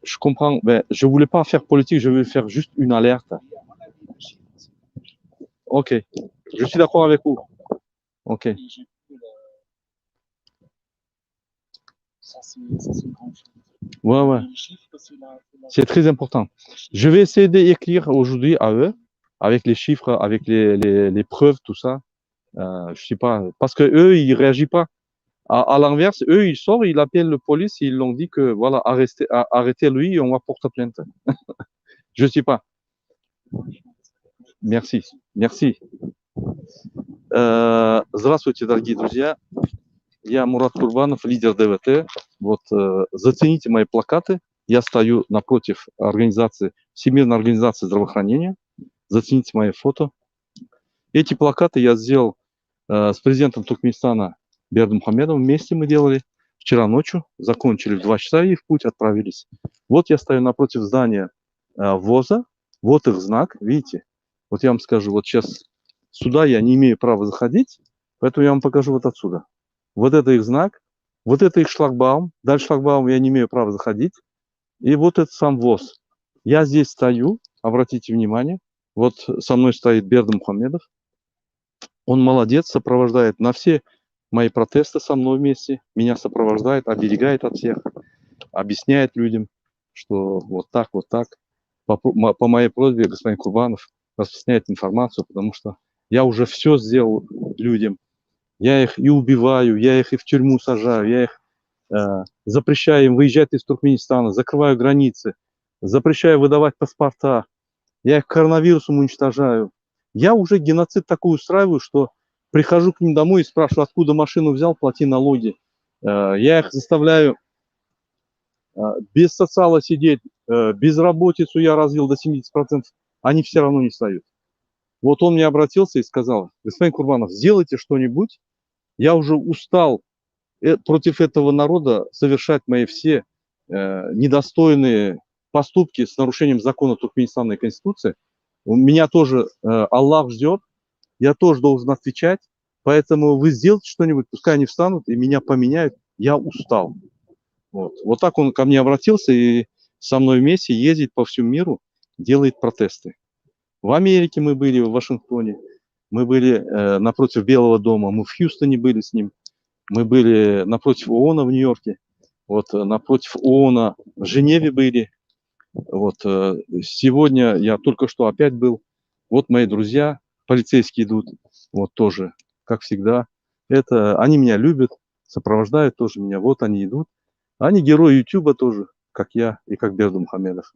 Je comprends, mais je voulais pas faire politique, je voulais faire juste une alerte. Ok, je suis d'accord avec vous. Ok. Ouais, ouais. C'est très important. Je vais essayer d'écrire aujourd'hui à eux, avec les chiffres, avec les preuves, tout ça. Je sais pas, parce que eux, ils réagissent pas. À l'inverse, eux, ils sortent, ils appellent la police, ils l'ont dit que voilà, arrêtez-lui, on va porter plainte. Je sais pas. Merci, merci. Здравствуйте, дорогие друзья. Я Мурат Курбанов, лидер ДВТ. Вот зацените мои плакаты. Я стою напротив организации, Всемирной организации здравоохранения. Зацените мои фото. Эти плакаты я сделал с президентом Туркменистана Бердымухамедовым. Вместе мы делали вчера ночью. Закончили в 2 часа и в путь отправились. Вот я стою напротив здания ВОЗа. Вот их знак. Видите? Вот я вам скажу, вот сейчас сюда я не имею права заходить, поэтому я вам покажу вот отсюда. Вот это их знак, вот это их шлагбаум. Дальше шлагбаум я не имею права заходить. И вот это сам ВОЗ. Я здесь стою, обратите внимание. Вот со мной стоит Бердымухамедов. Он молодец, сопровождает на все мои протесты со мной вместе. Меня сопровождает, оберегает от всех. Объясняет людям, что вот так, вот так. По моей просьбе господин Курбанов распространяет информацию, потому что я уже все сделал людям. Я их и убиваю, я их и в тюрьму сажаю, я их запрещаю им выезжать из Туркменистана, закрываю границы, запрещаю выдавать паспорта, я их коронавирусом уничтожаю. Я уже геноцид такой устраиваю, что прихожу к ним домой и спрашиваю, откуда машину взял, плати налоги. Я их заставляю без социала сидеть, безработицу я развил до 70%, они все равно не встают. Вот он мне обратился и сказал: господин Курбанов, сделайте что-нибудь, я уже устал против этого народа совершать мои все недостойные поступки с нарушением закона Туркменистана и Конституции. У меня тоже Аллах ждет, я тоже должен отвечать, поэтому вы сделайте что-нибудь, пускай они встанут и меня поменяют, я устал. Вот так он ко мне обратился и со мной вместе ездит по всему миру, делает протесты. В Америке мы были, в Вашингтоне, мы были напротив Белого дома, мы в Хьюстоне были с ним, мы были напротив ООНа в Нью-Йорке, вот напротив ООНа в Женеве были. Вот сегодня я только что опять был. Вот мои друзья, полицейские идут, вот тоже, как всегда. Это они меня любят, сопровождают тоже меня. Вот они идут. Они герои Ютуба тоже, как я и как Бердымухамедов.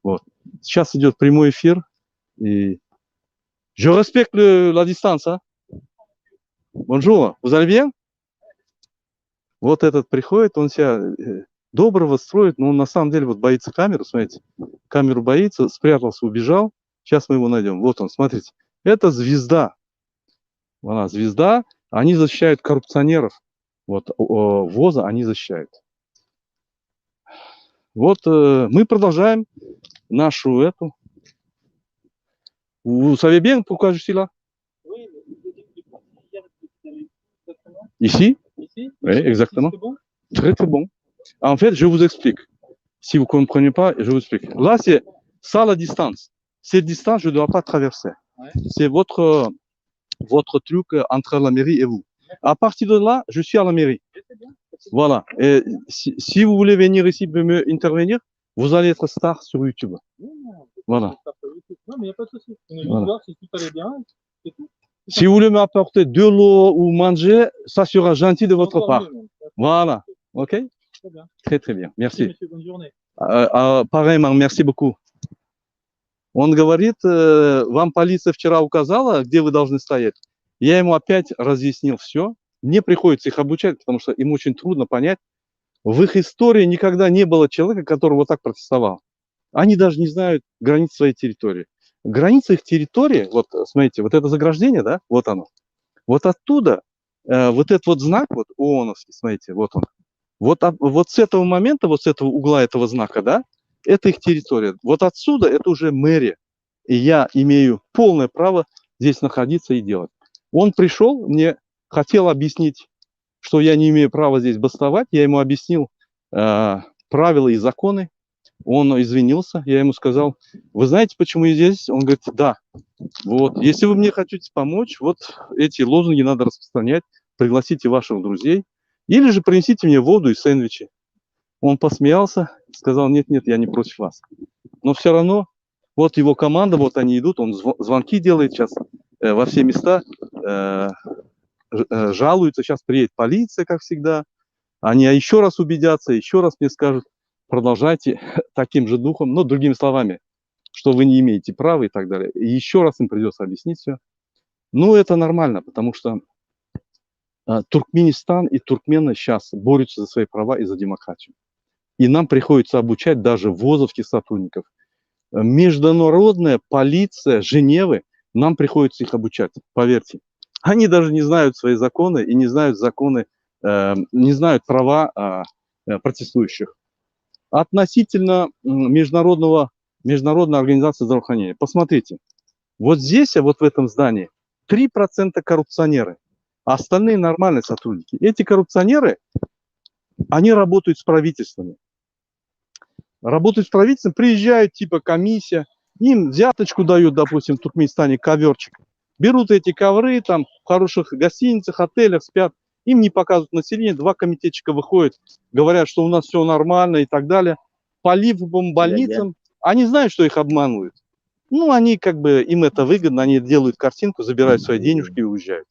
Вот. Сейчас идет прямой эфир. И je respecte la distance. Hein? Bonjour, vous allez bien? Вот этот приходит, он себя доброго строит, но он на самом деле вот боится камеры, смотрите. Камеру боится, спрятался, убежал. Сейчас мы его найдем. Вот он, смотрите. Это звезда. Она звезда. Они защищают коррупционеров. Вот ВОЗа они защищают. Вот мы продолжаем нашу эту. Vous savez bien pourquoi je suis là? Ici? Oui, exactement. Très très bon. En fait, je vous explique. Si vous ne comprenez pas, je vous explique. Là, c'est ça la distance. Cette distance, je ne dois pas traverser. C'est votre truc entre la mairie et vous. À partir de là, je suis à la mairie. Voilà. Et si vous voulez venir ici me intervenir, vous allez être star sur YouTube. Voilà. Non, mais il n'y a pas de souci. On est juste voir si tout allait bien. C'est tout. Si vous voulez m'apporter de l'eau ou manger, ça sera gentil de votre part. Voilà. Ok? Très bien. Très très bien. Merci. Monsieur, bonne journée. Pareillement, merci beaucoup. Он говорит, вам полиция вчера указала, где вы должны стоять. Я ему опять разъяснил все. Мне приходится их обучать, потому что им очень трудно понять. В их истории никогда не было человека, который вот так протестовал. Они даже не знают границ своей территории. Граница их территории, вот смотрите, вот это заграждение, да, вот оно. Вот оттуда, вот этот вот знак, вот ООНовский, смотрите, вот он. Вот с этого момента, вот с этого угла этого знака, да, это их территория. Вот отсюда это уже мэрия. И я имею полное право здесь находиться и делать. Он пришел, мне хотел объяснить, что я не имею права здесь бастовать. Я ему объяснил, правила и законы. Он извинился, я ему сказал, вы знаете, почему я здесь? Он говорит, да, вот, если вы мне хотите помочь, вот эти лозунги надо распространять, пригласите ваших друзей, или же принесите мне воду и сэндвичи. Он посмеялся, сказал, нет, я не против вас. Но все равно, вот его команда, вот они идут, он звонки делает сейчас во все места, жалуются, сейчас приедет полиция, как всегда, они еще раз убедятся, еще раз мне скажут, продолжайте таким же духом, но другими словами, что вы не имеете права и так далее. И еще раз им придется объяснить все. Ну, это нормально, потому что Туркменистан и туркмены сейчас борются за свои права и за демократию. И нам приходится обучать даже вузовских сотрудников. Международная полиция Женевы, нам приходится их обучать, поверьте. Они даже не знают свои законы и не знают законы, не знают права протестующих. Относительно международной организации здравоохранения. Посмотрите, вот здесь, вот в этом здании, 3% коррупционеры, а остальные нормальные сотрудники. Эти коррупционеры, они работают с правительствами. Работают с правительством, приезжают, типа комиссия, им взяточку дают, допустим, в Туркменистане коверчик. Берут эти ковры, там в хороших гостиницах, отелях спят, им не показывают население, 2 комитетчика выходят, говорят, что у нас все нормально и так далее. По ливовым больницам, они знают, что их обманывают. Ну, они как бы, им это выгодно, они делают картинку, забирают свои денежки и уезжают.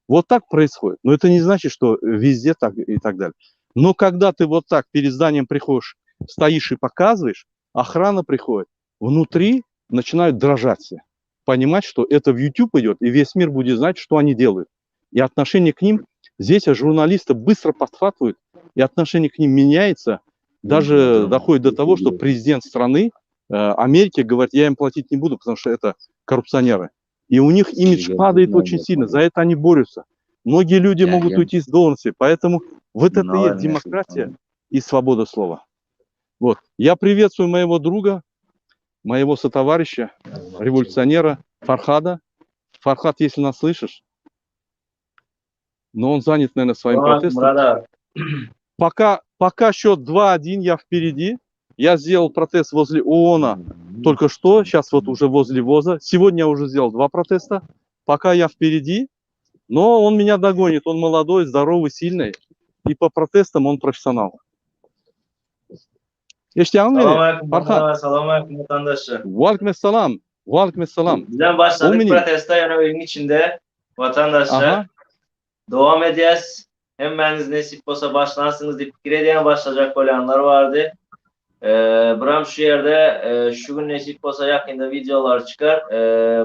Вот так происходит. Но это не значит, что везде так и так далее. Но когда ты вот так перед зданием приходишь, стоишь и показываешь, охрана приходит, внутри начинают дрожать все. Понимать, что это в YouTube идет, и весь мир будет знать, что они делают. И отношение к ним, здесь журналисты быстро подхватывают, и отношение к ним меняется, даже доходит до того, что президент страны Америки говорит, я им платить не буду, потому что это коррупционеры. И у них имидж падает очень сильно, за это они борются. Многие люди могут уйти с должности, поэтому вот это и есть демократия и свобода слова. Вот. Я приветствую моего друга, моего сотоварища, революционера Фархада. Фархад, если нас слышишь, но он занят, наверное, своим протестом. Пока счет 2-1, я впереди. Я сделал протест возле ООНа только что, сейчас вот уже возле ВОЗа. Сегодня я уже сделал 2 протеста. Пока я впереди, но он меня догонит. Он молодой, здоровый, сильный. И по протестам он профессионал. Selamünaleyküm vatandaşı. Aleykümselam. Bizden başladık protesta yani oyun içinde vatandaşlar devam edeceğiz. Hemmeniz nesip olsa başlansınız diye fikir edeyen başlayacak olanlar vardı. Buram şu yerde şu gün nesip olsa yakında videolar çıkar.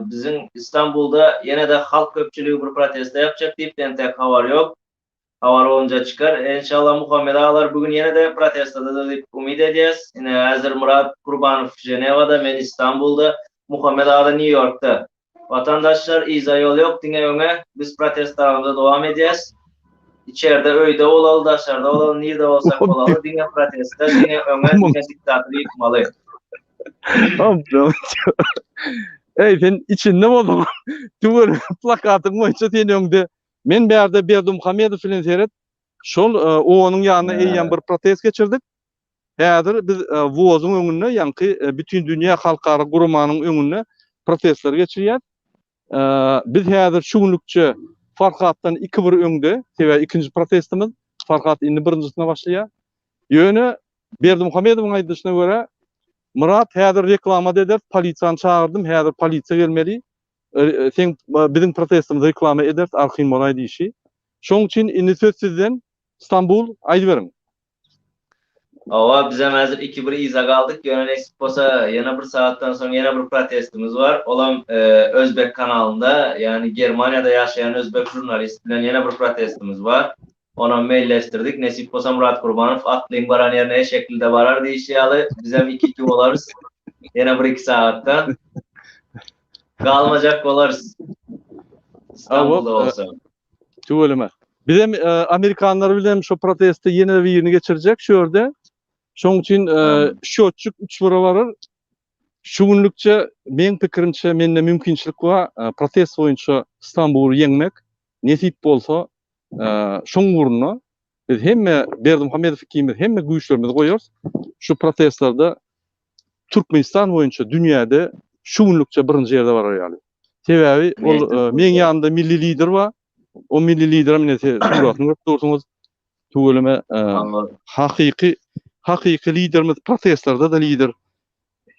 Bizim İstanbul'da yine de halk köpçülüğü bir protesta yapacak deyip tek haber yok. Havar olunca çıkar. İnşallah Muhammed Ağalar bugün yine de protestoda deyip umut edeceğiz. Yine hazır Murat Kurbanov Ceneva'da, ben İstanbul'da, Muhammed Ağa'da New York'ta. Vatandaşlar izah yol yok dinle biz protestolarımıza devam edeceğiz. İçeride öyde olalı, dışarıda olalı, nerede olsak olalı dinle protesto, dinle dinle diktatörü yıkmalı. Ey ben içinde oldum. Tüvür plakatın boyunca teniyonde. Men berde Berdimuhamedov bilen seyret. Şol onun yanına eýen bir protest geçirdik. Häzir biz WOZ'un öňünde, ýa-ni bütün dünýä halkara gurumanyň öňünde protestler geçirýär. Biz häzir şu günlükçe Farhatdan 2-1 öňde, sebäbi ikinji protestimiz. Farhat indi birinjisine başlaýar. Ýöne Berdimuhamedowyň aýdyşyna görä, Murat häzir reklama eder, polisiýany çağırdım, häzir polisiýa gelmeli. Sen bizim protestimizi reklama eder, arxin molay diýişi. Şoň üçin indi söz sizden İstanbul aýdy beriň. Ava bize hazır 2-1 izah aldık. Yöne nesip olsa yana bir saatten sonra yana bir protestimiz var. Olam Özbek kanalında yani Germanya'da yaşayan Özbek jurnalist bilen yana bir protestimiz var. Ona mailleştirdik. Nesip olsa Murat Kurbanov atlayın baran yerine şekilde varar diýişýaly. Bize 2-2 bolarız. Yana 1-2 saatten. Kalmayacak olarız. İstanbul'da olsa. Tüweleme. Bizim Amerikanlar bilen şu protesti yine bir ýerine geçirecek şu ýerde. Şoň üçin şotçuk 3-1 barar. Şu günlükçe men pikirimçe mende mümkinçilik var. Protest boýunça İstanbul'u ýeňmek nesip bolsa şoň urunna Biz hemme Berdimuhamedov ikimiz hemme güýçlerimizi goýarys. Şu protestlarda Türkmenistan boýunça dünýäde şu günlükçe birinji ýerde bar ýaly. Sebäbi ol meň ýanymda milli lider bar. O milli liderim mine suratyny görüp dursaňyz tügeleme Anladım. hakyky liderimiz protestlarda da lider.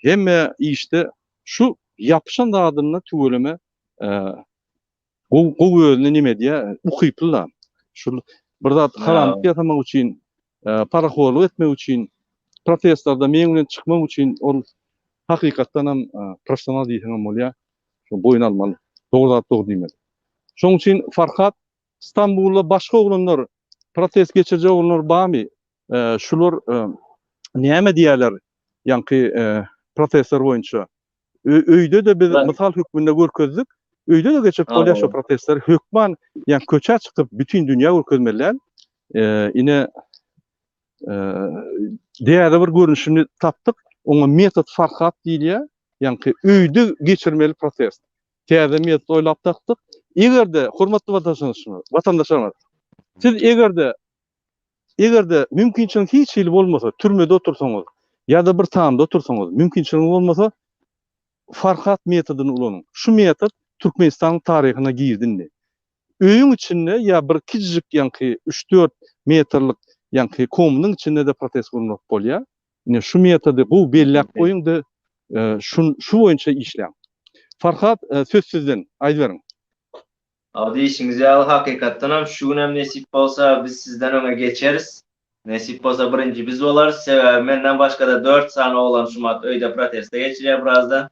Hemme işte şu yapışan da adamla tügeleme o özüne nime diýe ukypylar. Şu bir zat haramlyk ýatamak üçin, paraxorluk etmek üçin, protestlarda meň bilen çykmak üçin ol hakykatdan hem professional diýsen bolýar. Şu boyun almaly. Dogry diýmek. Şoň üçin Farhat İstanbulda başga oglanlar protest geçirjek oglanlar barmy? Şular näme diýerler? Ýa-ni protestler boýunça. Öýde de biz misal hükmünde görkezdik. Öýde de geçip bolýar şu protestler. Hökman ýa köçe çykyp bütün dünýä görkezmeler. Ine diýerde bir görünüşini tapdyk. Oňa metod Farhat diýilýär. Ýa-ni öýde geçirmeli protest. Täze metod oýlap tapdyk. Egerde hormatly watandaşlar, siz egerde mümkinçilik hiç ýyl bolmasa, türmede otursaňyz ýa-da bir taamda otursaňyz, mümkinçilik bolmasa Farhat metodyny ulanyň. Şu metod Türkmenistan taryhyna girdindi. Öýüň içinde ýa bir kiçik ýa-ni 3-4 metrlik ýa-ni komynyň içinde de protest bolmak bolýar. Ine şu metody bu belläp goýuňdy, şu boýunça işläň. Farhat söz sizden, aýdyberiň. Adi işiniz ýaly hakykatdan hem şu günem nesip bolsa biz sizden öňe geçeriz. Nesip bolsa birinji biz bolarys. Sebäbi menden başga da 4 sany oglan şumat öýde protestde geçirýär birazdan.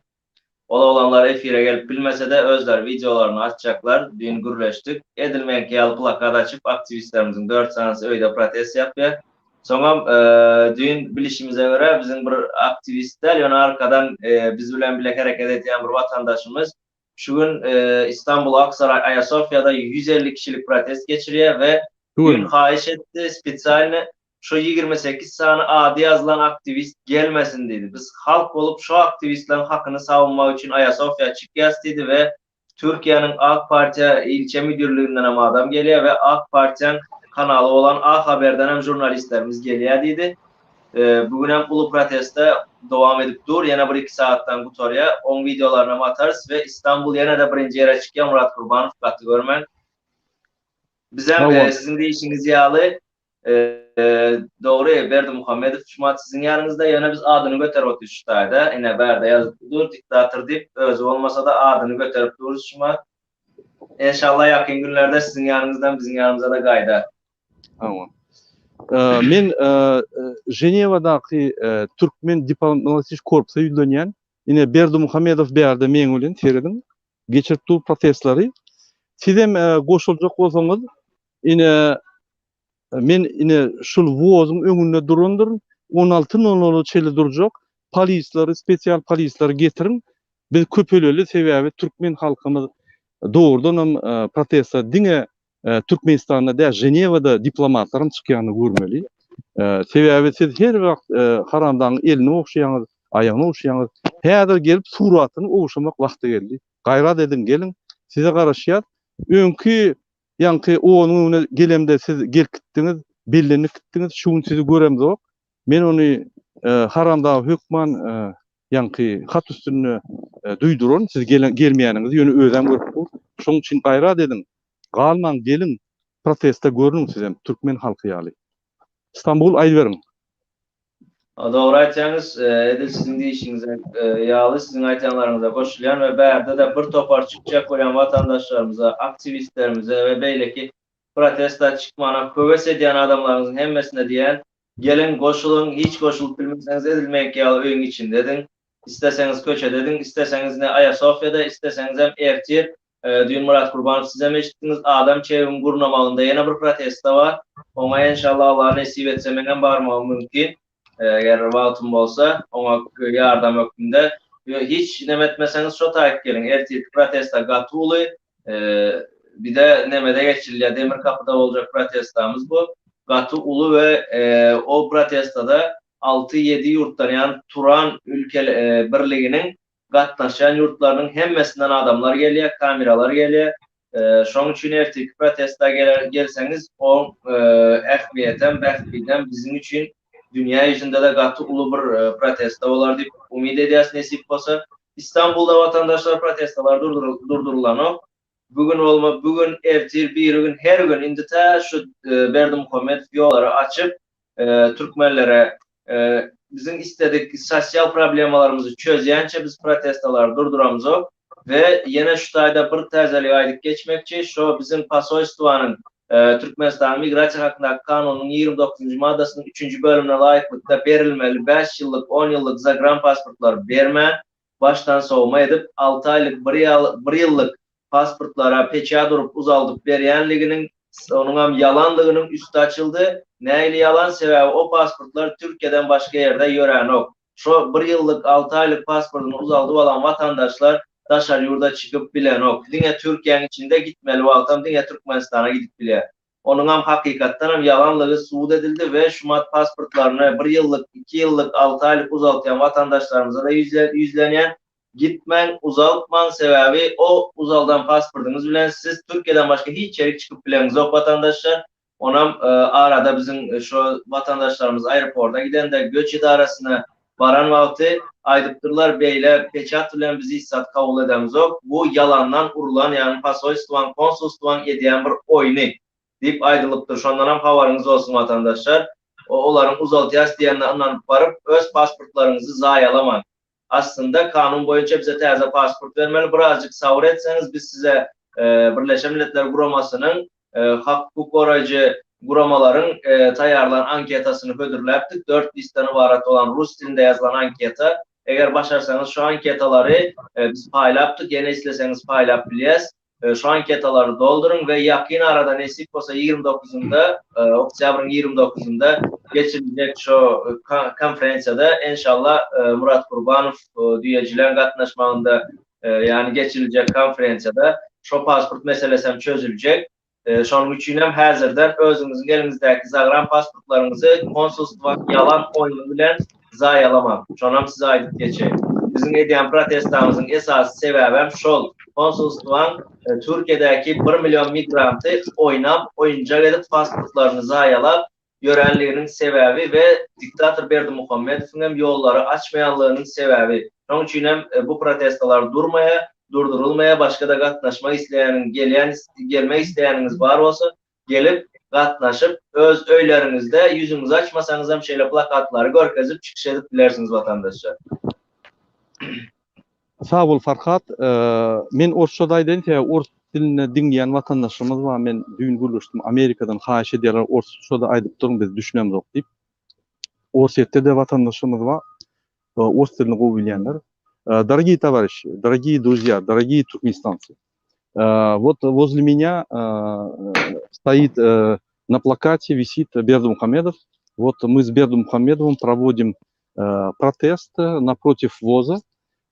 Ola olanlar efire gelip bilmese de özler videolarını açacaklar. Dün gürleştik. Edilmeyen ýaly plakat açıp aktivistlerimizin 4 sanysy öýde protest yapýar. Soňam dün bilişimize göre bizim bir aktivistler ýöne arkadan biz bilen bilek hareket etýän bir watandaşymız şu gün İstanbul Aksaray Ayasofya'da 150 kişilik protest geçiriyor ve dün haýyş etdi spesialne şu 28 sany ady yazılan aktivist gelmesin dedi. Biz halk olup şu aktivistlerin hakkını savunmak için Ayasofya çykýas dedi ve Türkiye'nin AK Parti ilçe müdürlüğünden hem adam geliyor ve AK Parti'nin kanalı olan A Haber'den hem jurnalistlerimiz geliyor dedi. Bugün hem ulu proteste devam edip dur. Yine 1-2 saatten bu torya 10 videolarına atarız ve İstanbul yine de birinci yere çıkıyor. Murat Kurbanov katı görmen. Biz hem sizin de işiniz ýaly. Doğru Berdimuhamedov şumat sizin yanınızda yine biz adını göterip oturuştayda. Yine berde yazıp dur diktatör deyip özü olmasa da adını göterip dururuz şumat. İnşallah yakın günlerde sizin yanınızdan bizim yanımıza da gaýdar. Tamam. Men Jenevadaky Türkmen diplomatik korpusa ýüzlenýän ine Berdimuhamedov berde meň bilen terdim. Geçirip dur protestlary. Sizem goşuljak bolsaňyz ine men ine şul wozyň öňünde durandyr. 16:00 çeli durjak. Polisleri, spesial polisleri getirin. Biz köpeleli sebäbi Türkmen halkymyz doğrudan hem protesta diňe Türkmenistan'da da Jenevada diplomatlarım çykýany görmeli. Sebäbi siz her wagt haramdan elini okşaýaňyz, aýagyny okşaýaňyz, häzir gelip suratyny okşamak wagty geldi. Gaýrat edin gelin. Size garaşýar. Öňkü ýa-ni onuň öňüne gelemde siz gelkitdiňiz, bellenip gitdiňiz, şuň sizi göremzok. Men ony haramda hökman ýa-ni hat üstüne duýduran, siz gelmeýäniňizi ýöne özüm görüp dur. Şoň üçin gaýrat edin. Galman gelin proteste görünün sizem Türkmen halkı ýaly. İstanbul aýdyberiň. Doğru aýtýaňyz, edil sizin de işinize ýaly, sizin aýtýanlaryňyza goşulýan ve berde de bir topar çykjak bolan watandaşlarymyza, aktivistlerimize ve beýleki protesta çykmana köwes edýän adamlaryňyzyň hemmesine diýen gelin goşulun, hiç goşulup bilmeseňiz edilmek ýaly öýüň içinde edin. İsteseňiz köçe edin, isteseňiz ne Ayasofya'da, isteseňiz hem Ertir. Dün Murat Kurbanov size meşittiniz. Adam çevrim gurnamalyda yine bir protesta var. Ona inşallah Allah nesip etse menen barmam mümkin. Eğer wagtym bolsa, ona ýardam ökünde. Hiç nemetmeseňiz şo taýyp gelin. Ertir protesta gatyly. Bir de nemede geçirilýär. Demir kapıda boljak protestamız bu. Gaty uly ve o protestada 6-7 ýurtdan ýani Turan ülke birliginiň gatnaşan ýurtlarynyň hemmesinden adamlar gelýär, kameralar gelýär. Şoň üçin erteki protestga gelseniz o ähmiýetem, bähbiden bizim üçin dünýä ýüzünde de gaty uly bir protesta bolar diýip umyd edýäs nesip bolsa. İstanbul'da vatandaşlar protestalar durdurulan bugün ertir bir gün her gün indi ta şu Berdimuhammed yolları açıp Türkmenlere bizim istedik sosyal problemalarımızı çözýänçe biz protestalar durduramyzok ve yine şu taýda bir täzelik aýdyp geçmekçi şu bizim Pasoystwanyň Türkmenistan migrasiýa hakyndaky kanunyň 29-njy maddasynyň 3-nji bölümine laýyklykda berilmeli 5 ýyllyk 10 ýyllyk zagran pasportlar bermän baştan sowma edip 6 aylyk 1 ýyllyk pasportlara peçat durup uzaldyp berýänliginiň onuň yalanlygynyň üstü açyldy. Näili yalan sebäbi o pasportlar Türkiýeden başga ýerde ýörenok. Şo 1 ýyllyk 6 aylyk pasportuny uzaldyp alan vatandaşlar daşar ýurda çykyp bilenok. Diňe Türkiýeň içinde gitmeli wagtam diňe Türkmenistana gidip bilýär. Onuň ham hakykatdan ham yalanlygy subut edildi we şumat pasportlaryny 1 ýyllyk, 2 ýyllyk, 6 aylyk uzaltýan vatandaşlarymyza da yüzlenýän. Gitmen, uzaltman sebäbi o uzaldan pasportuňyz bilen siz Türkiýeden başga hiç ýere çykyp bileňiz ok vatandaşlar. Onam arada bizim şu vatandaşlarımız aeroporta gidende göç idarasyna baran wagty aýdypdyrlar beýle peçat bilen bizi issat kabul edemiz ok. Bu yalandan urulan ýani Pasoystwan, konsulstwan edýän bir oýny diýip aýdylypdyr. Şondan ham habaryňyz bolsun vatandaşlar. Olaryň uzaltýas diýende inanyp baryp öz pasportlaryňyzy zaýalamaň. Aslında kanun boyunca bize täze pasport vermeli. Birazcık savur etseniz biz size Birleşen Milletler Guraması'nın hak hukuk koruyucu guramaların taýarlanan anketasını hödürläpdik. 4 listeden ibaret olan Rus dilinde yazılan anketa. Eğer başarsanız şu anketaları biz paýlapdyk. Yine isleseniz paýlap bilýäs. Şu anketaları doldurun ve yakın arada nesip olsa 29'unda, Oktyabr'ın 29'unda geçirilecek şu konferansiyada inşallah Murat Kurbanov düýejilerin gatnaşmagynda yani geçirilecek konferansiyada şu pasport meselesi hem çözülecek. Şonuň üçin hem häzirden özüňiziň elinizdäki zagran pasportlaryňyzy konsulstwan yalan oýny bilen zaýalamaň. Şonu hem size aýdyp geçeýin. Bizim edýän protestamyzyň esasy sebäbi hem şol. Konsulstwan Türkiýedäki 1 milyon migranty oýunjak edip pasportlaryny zaýalap ýörenliginiň sebäbi we diktator Berdimuhammedowyň hem ýollary açmaýanlygynyň sebäbi. Şonuň üçin hem bu protestalar durdurulmaya, başka da gatnaşmak gelmek isteýäniniz bar bolsa, gelip gatnaşyp öz öýleriňizde ýüzüňizi açmasaňyz hem şeýle plakatlary görkezip çykyş edip bilersiňiz vatandaşlar. Sağ ol Farhat. Men orçada aýdyn, ors diline diňleýän vatandaşlarymyz bar. Men düýün gürleşdim. Amerikadan haýyş edýärler, orçada aýdyp durun biz düşünýämiz ok diýip. Orsetde de vatandaşlarymyz bar. Ors dilini gowy bilýänler. Дорогие товарищи, дорогие друзья, дорогие туркменистанцы, вот возле меня стоит на плакате, висит Бердимухамедов. Вот мы с Бердимухамедовым проводим протест напротив ВОЗа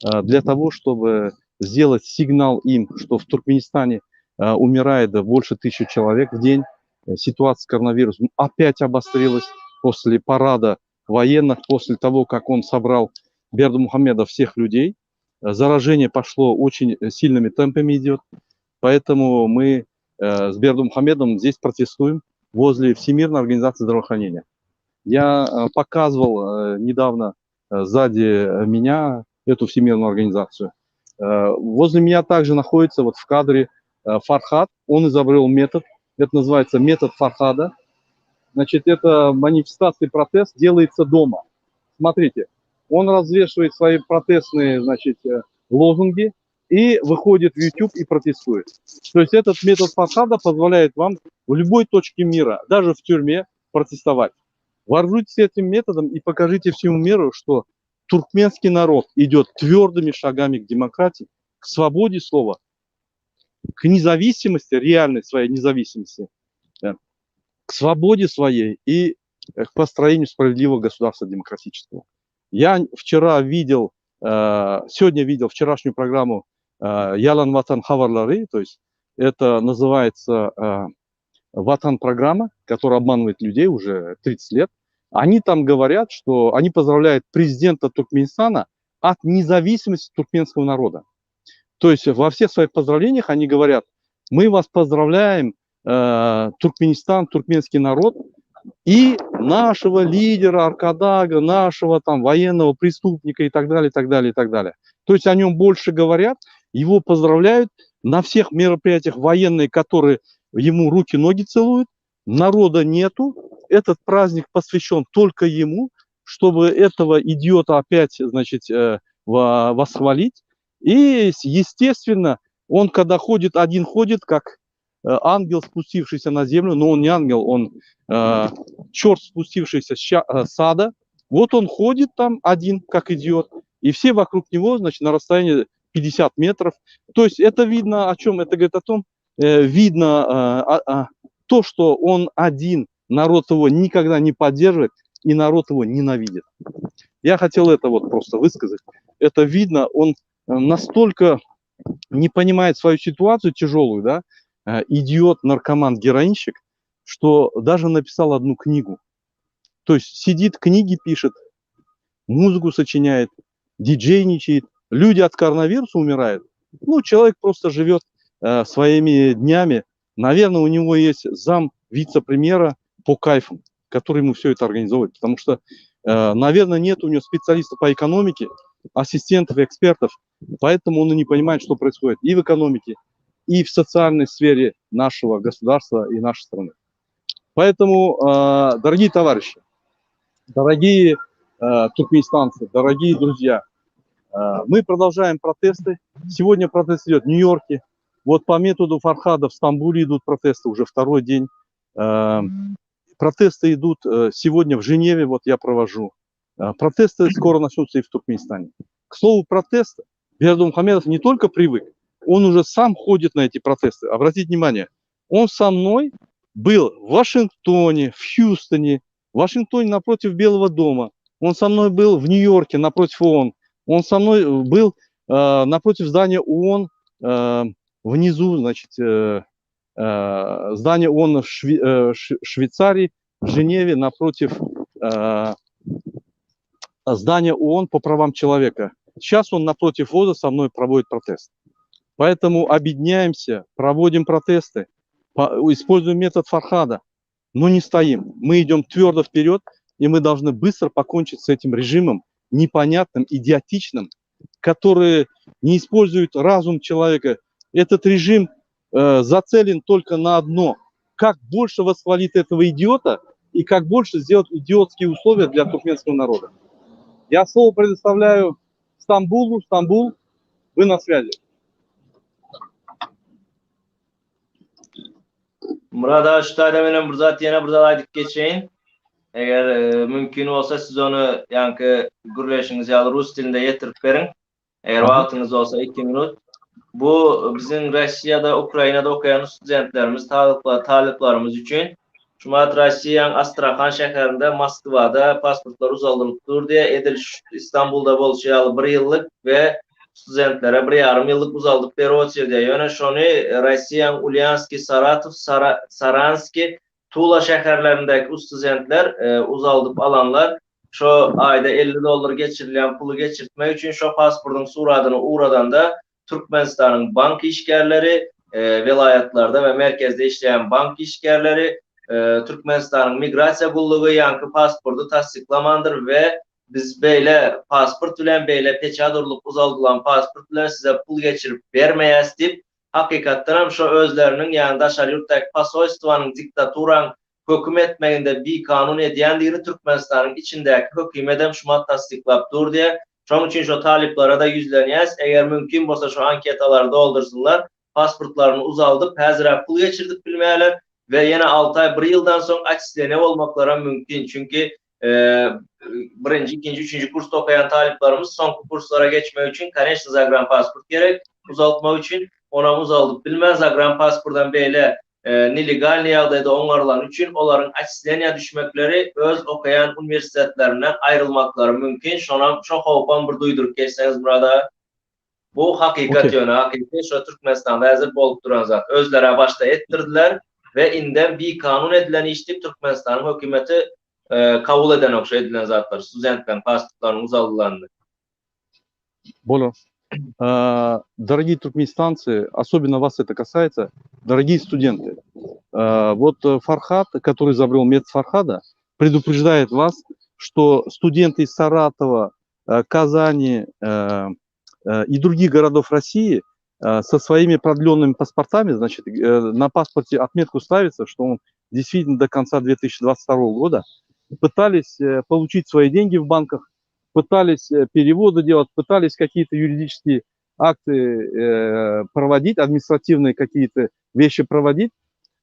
для того, чтобы сделать сигнал им, что в Туркменистане умирает больше 1000 человек в день. Ситуация с коронавирусом опять обострилась после парада военных, после того, как он собрал Бердимухамедов всех людей. Заражение пошло очень сильными темпами идет. Поэтому мы с Бердимухамедовым здесь протестуем возле Всемирной организации здравоохранения. Я показывал недавно сзади меня эту Всемирную организацию. Возле меня также находится вот в кадре Фархад. Он изобрел метод. Это называется метод Фархада. Значит, это манифестация и протест делается дома. Смотрите. Он развешивает свои протестные, значит, лозунги и выходит в YouTube и протестует. То есть этот метод Фархада позволяет вам в любой точке мира, даже в тюрьме, протестовать. Вооружитесь этим методом и покажите всему миру, что туркменский народ идет твердыми шагами к демократии, к свободе слова, к независимости, реальной своей независимости, к свободе своей и к построению справедливого государства демократического. Я вчера видел, сегодня видел вчерашнюю программу Ялан Ватан Хаварлары, то есть это называется Ватан-программа, которая обманывает людей уже 30 лет. Они там говорят, что они поздравляют президента Туркменистана от независимости туркменского народа. То есть во всех своих поздравлениях они говорят, Мы вас поздравляем, Туркменистан, туркменский народ, и нашего лидера Аркадага, нашего там военного преступника и так далее, и так далее, и так далее. То есть о нем больше говорят, его поздравляют на всех мероприятиях военные, которые ему руки-ноги целуют, народа нету, этот праздник посвящен только ему, чтобы этого идиота опять, значит, восхвалить. И, естественно, он когда ходит, один ходит, как ангел, спустившийся на землю, но он не ангел, он черт, спустившийся с ада. Вот он ходит там один, как идиот, и все вокруг него, значит, на расстоянии 50 метров. То есть это видно о чем? Это говорит о том, видно то, что он один, народ его никогда не поддерживает, и народ его ненавидит. Я хотел это вот просто высказать. Это видно, он настолько не понимает свою ситуацию тяжелую, да, идиот, наркоман, героинщик, что даже написал одну книгу. То есть сидит, книги пишет, музыку сочиняет, диджейничает. Люди от коронавируса умирают. Ну, человек просто живет своими днями. Наверное, у него есть зам вице-премьера по кайфу, который ему все это организовывает. Потому что, наверное, нет у него специалистов по экономике, ассистентов, экспертов. Поэтому он и не понимает, что происходит и в экономике, и в социальной сфере нашего государства и нашей страны. Поэтому, дорогие товарищи, дорогие туркменистанцы, дорогие друзья, мы продолжаем протесты. Сегодня протест идет в Нью-Йорке. Вот по методу Фархада в Стамбуле идут протесты уже второй день. Протесты идут сегодня в Женеве, вот я провожу. Протесты скоро начнутся и в Туркменистане. К слову, протесты. Бердымухамедов не только привык, он уже сам ходит на эти протесты. Обратите внимание, он со мной был в Вашингтоне, в Хьюстоне, в Вашингтоне напротив Белого дома. Он со мной был в Нью-Йорке напротив ООН. Он со мной был напротив здания ООН, внизу, значит, здание ООН в Швейцарии, в Женеве, напротив здания ООН по правам человека. Сейчас он напротив ВОЗа со мной проводит протест. Поэтому объединяемся, проводим протесты, используем метод Фархада, но не стоим. Мы идем твердо вперед, и мы должны быстро покончить с этим режимом, непонятным, идиотичным, который не использует разум человека. Этот режим зацелен только на одно. Как больше восхвалить этого идиота и как больше сделать идиотские условия для туркменского народа. Я слово предоставляю Стамбулу. Стамбул, вы на связи. Murad şu talebenin burada yana burada aydık geçeyim. Eğer mümkün olsa siz onu yankı gürleşiniz ya Rus dilinde getirip verin. Eğer vaktiniz olsa 2 minut. Bu bizim Rusya'da, Ukrayna'da okuyan studentlerimiz, taliplarımız için Cumhuriyet Rusya'nın Astrakhan şehrinde, Moskva'da pasportlar uzaldırılıp diye ediliş İstanbul'da bolşayalı 1 yıllık ve studentlere 1,5 yıllık uzaldık periyot diye. Yani şunu Rusya'nın Ulyanski, Saratov, Saranski, Tula şehirlerindeki studentler uzaldıp alanlar şu ayda $50 geçirilen pulu geçirtmek için şu pasportun suratını uğradan da Türkmenistan'ın bank işgərləri, vilayetlarda ve merkezde işleyen bank işgərləri, Türkmenistan'ın migrasiya qulluğu yankı pasportu tasdiklamandır ve biz böyle pasport bilen böyle peçadurluq uzaldılan pasport bilen size pul geçirip vermeyəz deyip hakikaten şu özlerinin yani daşar yurttaki pasoystovanın diktaturan hüküm etmeyinde bir kanun ediyenliğini Türkmenistan'ın içindeki hükümetem şumat tasdiklap dur diye. Şunun için şu taliplara da yüzleniyəz. Eğer mümkün olsa şu anketaları doldursunlar. Pasportlarını uzaldıp hazıra pul geçirdik bilmeyeler ve yine 6 ay 1 yıldan sonra aksine olmaklara mümkün. Çünkü birinci, ikinci, üçüncü kursta okuyan taliplarımız son kurslara geçmek için Kaneşli Zagran pasport gerek. Uzaltmak için ona uzaldıp bilmez Zagran pasportdan böyle nelegal niyadaydı onlarla için onların aksine düşmekleri öz okuyan üniversitelerinden ayrılmakları mümkün. Şuna çok hopan bir duyduruk geçseniz burada. Bu hakikat yönü, hakikat şu Türkmenistan'da hazır bolup duran zat. Özlere başta ettirdiler ve inden bir kanun edilen iştip Türkmenistan'ın hükümeti kabul eden okşa edilen zatlar, studentlerin pasportlarının uzaldılarını. Bolo. дорогие туркменистанцы, особенно вас это касается, дорогие студенты, вот Фархад, который изобрел метод Фархада, предупреждает вас, что студенты из Саратова, Казани и других городов России со своими продленными паспортами, значит, на паспорте отметку ставится, что он действительно до конца 2022 года пытались получить свои деньги в банках, пытались переводы делать, пытались какие-то юридические акты проводить, административные какие-то вещи проводить,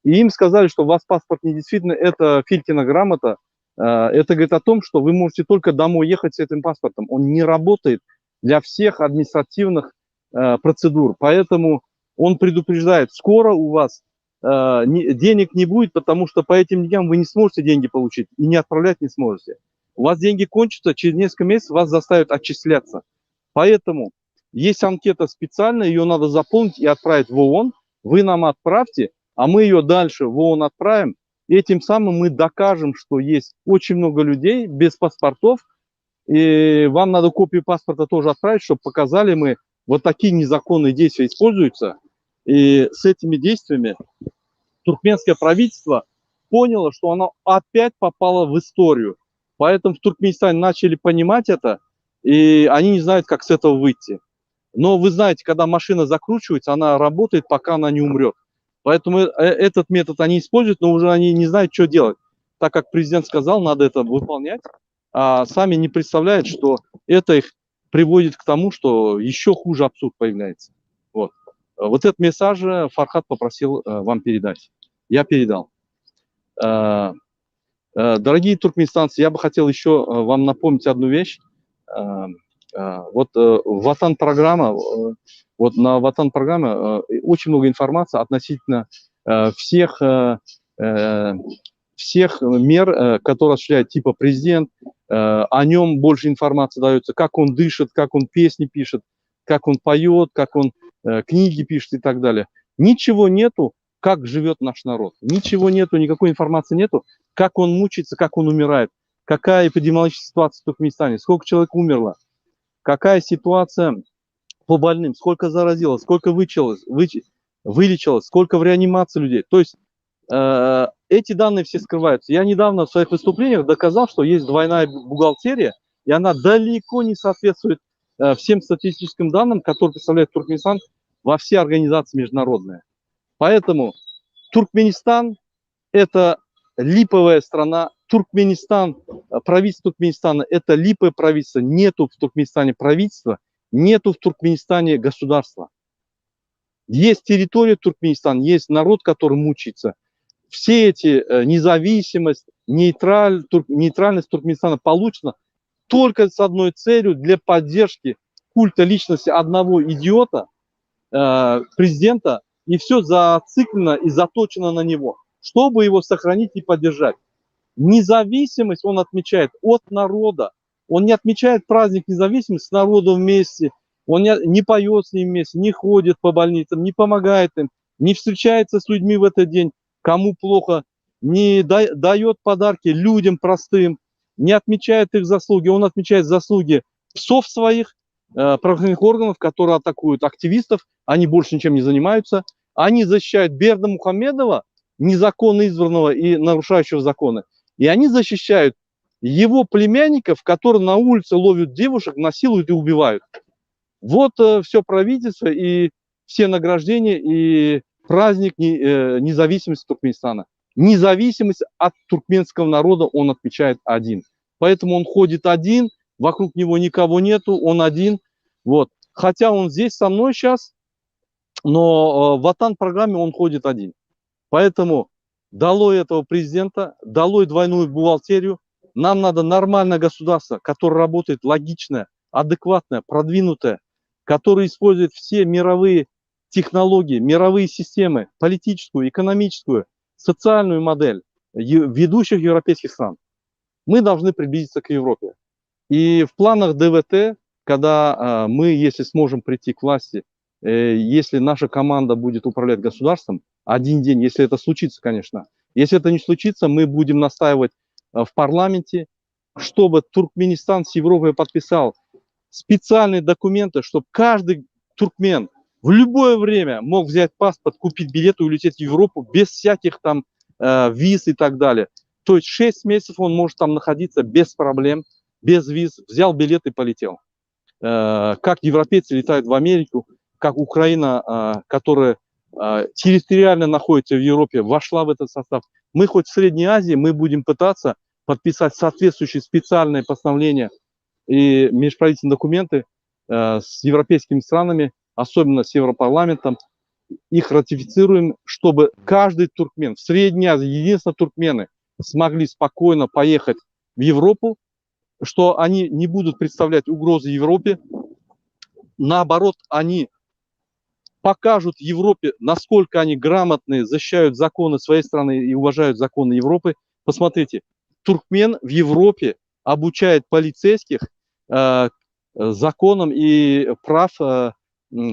и им сказали, что у вас паспорт не действительно, это Филькина грамота, это говорит о том, что вы можете только домой ехать с этим паспортом, он не работает для всех административных процедур, поэтому он предупреждает, скоро у вас денег не будет, потому что по этим деньгам вы не сможете деньги получить и не отправлять не сможете. У вас деньги кончатся, через несколько месяцев вас заставят отчисляться. Поэтому есть анкета специальная, ее надо заполнить и отправить в ООН. Вы нам отправьте, а мы ее дальше в ООН отправим. И этим самым мы докажем, что есть очень много людей без паспортов. И вам надо копию паспорта тоже отправить, чтобы показали мы, вот такие незаконные действия используются. И с этими действиями туркменское правительство поняло, что оно опять попало в историю. Поэтому в Туркменистане начали понимать это, и они не знают, как с этого выйти. Но вы знаете, когда машина закручивается, она работает, пока она не умрет. Поэтому этот метод они используют, но уже они не знают, что делать. Так как президент сказал, надо это выполнять, а сами не представляют, что это их приводит к тому, что еще хуже абсурд появляется. Вот. Вот этот месседж Фархад попросил вам передать. Я передал. Дорогие туркменистанцы, я бы хотел еще вам напомнить одну вещь. Вот Ватан-программа, вот на Ватан-программе очень много информации относительно всех мер, которые осуществляет типа президент. О нем больше информации дается, как он дышит, как он песни пишет, как он поет, как он книги пишет и так далее. Ничего нету, как живет наш народ. Ничего нету, никакой информации нету, как он мучается, как он умирает, какая эпидемиологическая ситуация в Туркменистане, сколько человек умерло, какая ситуация по больным, сколько заразилось, сколько вылечилось, сколько в реанимации людей. То есть эти данные все скрываются. Я недавно в своих выступлениях доказал, что есть двойная бухгалтерия, и она далеко не соответствует всем статистическим данным, которые представляет Туркменистан во все организации международные. Поэтому Туркменистан – это липовая страна. Туркменистан, правительство Туркменистана – это липовое правительство. Нету в Туркменистане правительства, нету в Туркменистане государства. Есть территория Туркменистана, есть народ, который мучается. Все эти независимость, нейтральность Туркменистана получена только с одной целью, для поддержки культа личности одного идиота, президента, и все зациклено и заточено на него, чтобы его сохранить и поддержать. Независимость он отмечает от народа. Он не отмечает праздник независимости с народом вместе, он не поет с ним вместе, не ходит по больницам, не помогает им, не встречается с людьми в этот день, кому плохо, не дает подарки людям простым, не отмечает их заслуги. Он отмечает заслуги псов своих, правоохранительных органов, которые атакуют активистов, они больше ничем не занимаются. Они защищают Берда Мухаммедова, незаконно избранного и нарушающего законы. И они защищают его племянников, которые на улице ловят девушек, насилуют и убивают. Вот все правительство и все награждения и праздник независимости Туркменистана. Независимость от туркменского народа он отмечает один. Поэтому он ходит один, вокруг него никого нету, он один. Вот. Хотя он здесь со мной сейчас, но в Ватан-программе он ходит один. Поэтому долой этого президента, долой двойную бухгалтерию. Нам надо нормальное государство, которое работает логичное, адекватное, продвинутое, которое использует все мировые технологии, мировые системы, политическую, экономическую, социальную модель ведущих европейских стран. Мы должны приблизиться к Европе. И в планах ДВТ, когда мы, если сможем прийти к власти, если наша команда будет управлять государством, один день, если это случится, конечно. Если это не случится, мы будем настаивать в парламенте, чтобы Туркменистан с Европой подписал специальные документы, чтобы каждый туркмен в любое время мог взять паспорт, купить билет и улететь в Европу без всяких там виз и так далее. То есть 6 месяцев он может там находиться без проблем, без виз, взял билет и полетел. Как европейцы летают в Америку, как Украина, которая территориально находится в Европе, вошла в этот состав. Мы хоть в Средней Азии, мы будем пытаться подписать соответствующие специальные постановления и межправительственные документы с европейскими странами, особенно с Европарламентом. Их ратифицируем, чтобы каждый туркмен в Средней Азии, единственно туркмены, смогли спокойно поехать в Европу, что они не будут представлять угрозы Европе. Наоборот, они покажут Европе, насколько они грамотные, защищают законы своей страны и уважают законы Европы. Посмотрите, туркмен в Европе обучает полицейских законам и прав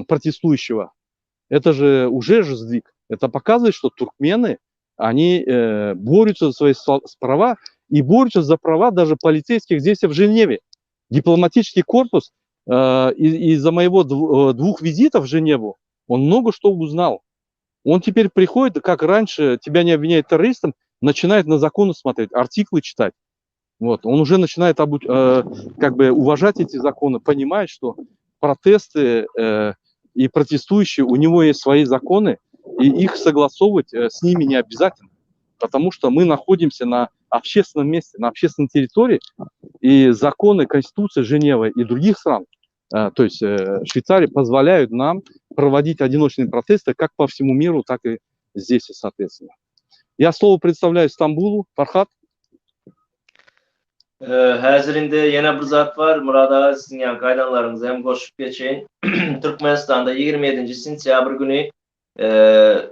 протестующего. Это же уже сдвиг. Это показывает, что туркмены, они борются за свои права и борются за права даже полицейских здесь, в Женеве. Дипломатический корпус из-за моего двух визитов в Женеву, он много что узнал. Он теперь приходит, как раньше, тебя не обвиняют террористом, начинает на законы смотреть, артиклы читать. Вот. Он уже начинает как бы уважать эти законы, понимает, что протесты и протестующие, у него есть свои законы, и их согласовывать с ними не обязательно. Потому что мы находимся на общественном месте, на общественной территории, и законы, Конституция Женевы и других стран, то есть Швейцарии, позволяют нам проводить одиночные протесты как по всему миру, так и здесь, соответственно. Я слово предоставляю Стамбулу. Фархат. Hazırında yine bir zat var. Murad ağa sizin yani kaydanlarınızı hem koşup geçeyim. Türkmenistan'da 27. sentyabr günü